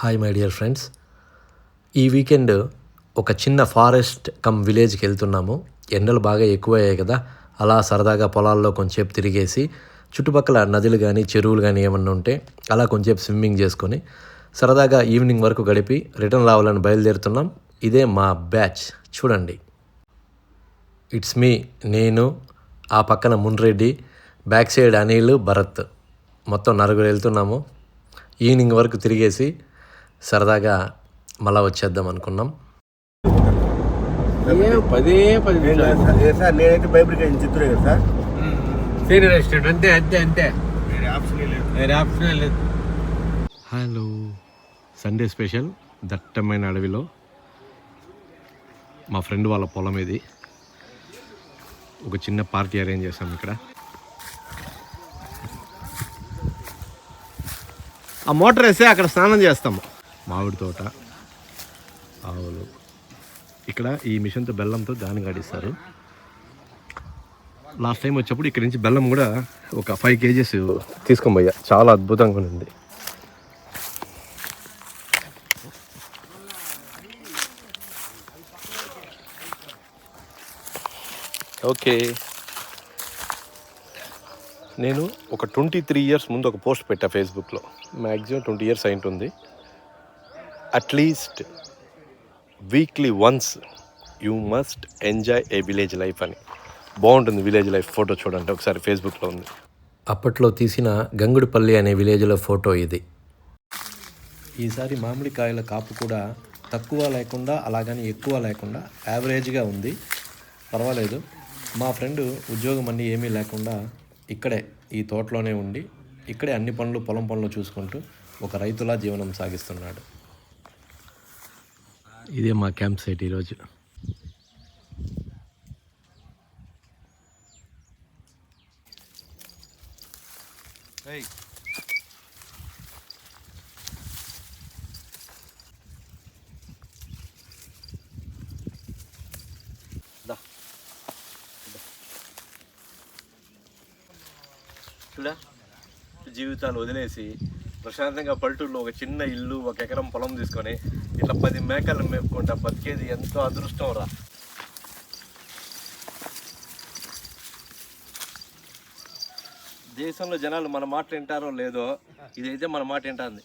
Hi my dear friends, ఈ weekend ఒక చిన్న ఫారెస్ట్ కమ్ విలేజ్కి వెళ్తున్నాము. ఎండలు బాగా ఎక్కువయ్యాయి కదా, అలా సరదాగా పొలాల్లో కొంచెంసేపు తిరిగేసి చుట్టుపక్కల నదులు కానీ చెరువులు కానీ ఏమన్నా ఉంటే అలా కొంచెంసేపు స్విమ్మింగ్ చేసుకొని సరదాగా ఈవినింగ్ వరకు గడిపి రిటర్న్ రావాలని బయలుదేరుతున్నాం. ఇదే మా బ్యాచ్. చూడండి, ఇట్స్ మీ, నేను, ఆ పక్కన మున్రెడ్డి, బ్యాక్ సైడ్ అనిల్, భరత్, మొత్తం నలుగురు వెళ్తున్నాము. ఈవినింగ్ వరకు తిరిగేసి సరదాగా మళ్ళా వచ్చేద్దాం అనుకున్నాం. నేనైతే బైబిల్ చిత్తులే కదా సార్, సీనియర్ రెస్టారెంట్ అంతే అంతే అంతే, వేరే ఆప్షన్ లేదు. హలో, సండే స్పెషల్ దట్టమైన అడవిలో మా ఫ్రెండ్ వాళ్ళ పొలం ఇది. ఒక చిన్న పార్టీ అరేంజ్ చేసాం ఇక్కడ. ఆ మోటార్ వేస్తే అక్కడ స్నానం చేస్తాము. మామిడి తోట, ఆవులు. ఇక్కడ ఈ మిషన్తో బెల్లంతో దాన్ని గడిస్తారు. లాస్ట్ టైం వచ్చేప్పుడు ఇక్కడి నుంచి బెల్లం కూడా ఒక 5 kgs తీసుకొని పోయా. చాలా అద్భుతంగా ఉంది. ఓకే, నేను ఒక 23 years ముందు ఒక పోస్ట్ పెట్టా ఫేస్బుక్లో. మ్యాక్సిమం 20 years అయి ఉంటుంది. At least weekly once you must enjoy A village life అని. బాగుంటుంది విలేజ్ లైఫ్. ఫోటో చూడండి ఒకసారి, ఫేస్బుక్లో ఉంది. అప్పట్లో తీసిన గంగుడిపల్లి అనే విలేజ్లో ఫోటో ఇది. ఈసారి మామిడికాయల కాపు కూడా తక్కువ లేకుండా అలాగని ఎక్కువ లేకుండా యావరేజ్గా ఉంది. పర్వాలేదు. మా ఫ్రెండ్ ఉద్యోగం అన్నీ ఏమీ లేకుండా ఇక్కడే ఈ తోటలోనే ఉండి ఇక్కడే అన్ని పనులు, పొలం పనులు చూసుకుంటూ ఒక రైతులా జీవనం సాగిస్తున్నాడు. ఇదే మా క్యాంప్ సైట్ ఈరోజు. చూడా, జీవితాలు వదిలేసి ప్రశాంతంగా పల్లెటూరులో ఒక చిన్న ఇల్లు, 1 ఎకరం పొలం తీసుకొని ఇట్లా 10 మేకలను మేపుకుంటా బతికేది ఎంతో అదృష్టం రా. దేశంలో జనాలు మన మాట వింటారో లేదో, ఇదైతే మన మాట వింటుంది.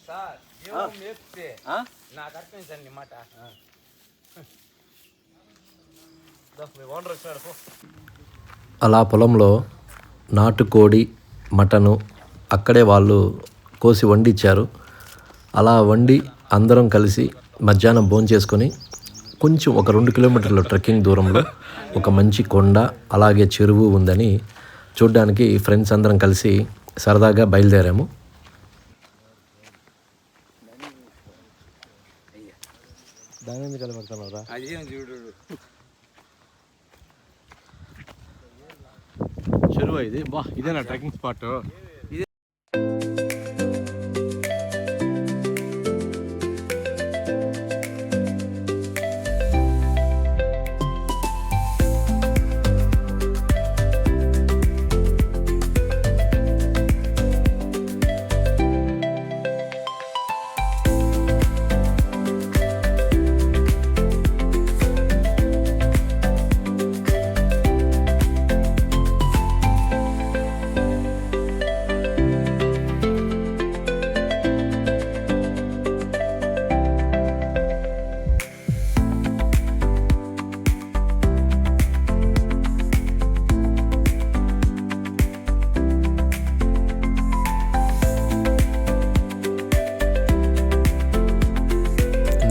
అలా పొలంలో నాటుకోడి, మటను అక్కడే వాళ్ళు కోసి వండిచ్చారు. అలా వండి అందరం కలిసి మధ్యాహ్నం భోంచేసుకొని కొంచెం ఒక 2 kilometerల ట్రెక్కింగ్ దూరంలో ఒక మంచి కొండ అలాగే చెరువు ఉందని చూడ్డానికి ఫ్రెండ్స్ అందరం కలిసి సరదాగా బయలుదేరాము. చెరువు ఇది. బా, ఇదేనా ట్రెక్కింగ్ స్పాట్?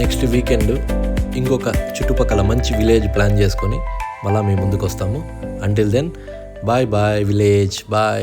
నెక్స్ట్ వీకెండ్ ఇంకొక చుట్టుపక్కల మంచి విలేజ్ ప్లాన్ చేసుకొని మళ్ళీ మేము ముందుకు వస్తాము. Until then, bye bye village, bye.